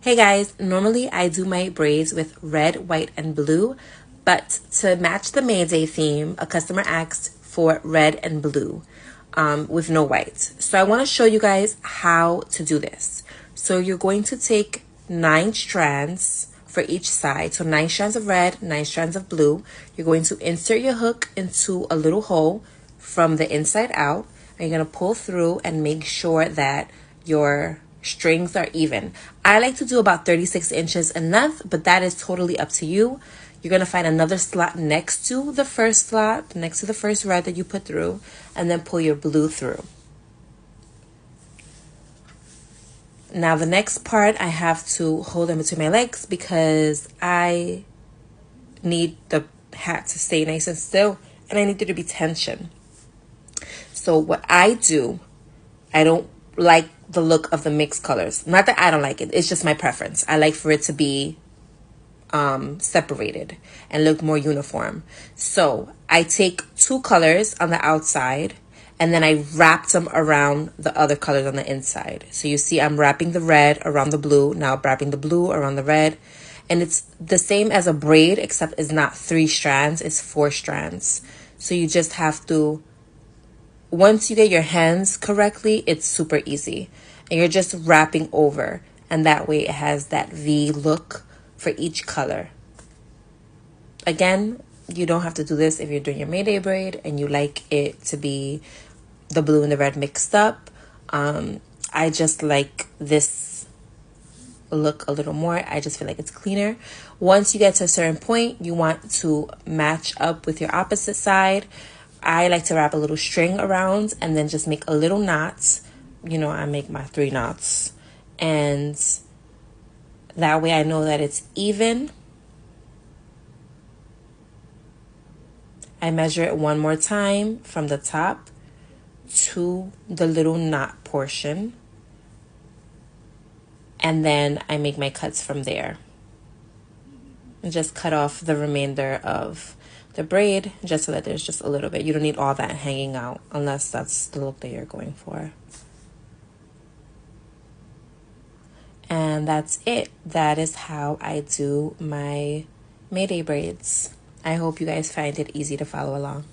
Hey guys, normally I do my braids with red, white, and blue, but to match the Mayday theme, a customer asked for red and blue with no white. So I want to show you guys how to do this. So you're going to take 9 strands for each side. So 9 strands of red, 9 strands of blue. You're going to insert your hook into a little hole from the inside out. And you're going to pull through and make sure that your strings are even. I like to do about 36 inches in length, but that is totally up to you. You're going to find another slot next to the first slot, next to the first red that you put through, and then pull your blue through. Now the next part, I have to hold in between my legs because I need the hat to stay nice and still, and I need there to be tension. So what I do, I don't like the look of the mixed colors. Not that I don't like it, it's just my preference. I like for it to be separated and look more uniform. So I take 2 colors on the outside and then I wrap them around the other colors on the inside. So you see I'm wrapping the red around the blue, now wrapping the blue around the red. And it's the same as a braid, except it's not 3 strands, it's 4 strands. So you just have to, once you get your hands correctly, it's super easy. And you're just wrapping over, and that way it has that V look for each color. Again, you don't have to do this if you're doing your Mayday braid and you like it to be the blue and the red mixed up. I just like this look a little more. I just feel like it's cleaner. Once you get to a certain point, you want to match up with your opposite side. I like to wrap a little string around and then just make a little knot. You know, I make my 3 knots, and that way I know that it's even. I measure it one more time from the top to the little knot portion, and then I make my cuts from there. And just cut off the remainder of the braid just so that there's just a little bit. You don't need all that hanging out unless that's the look that you're going for. And that's it. That is how I do my Mayday braids. I hope you guys find it easy to follow along.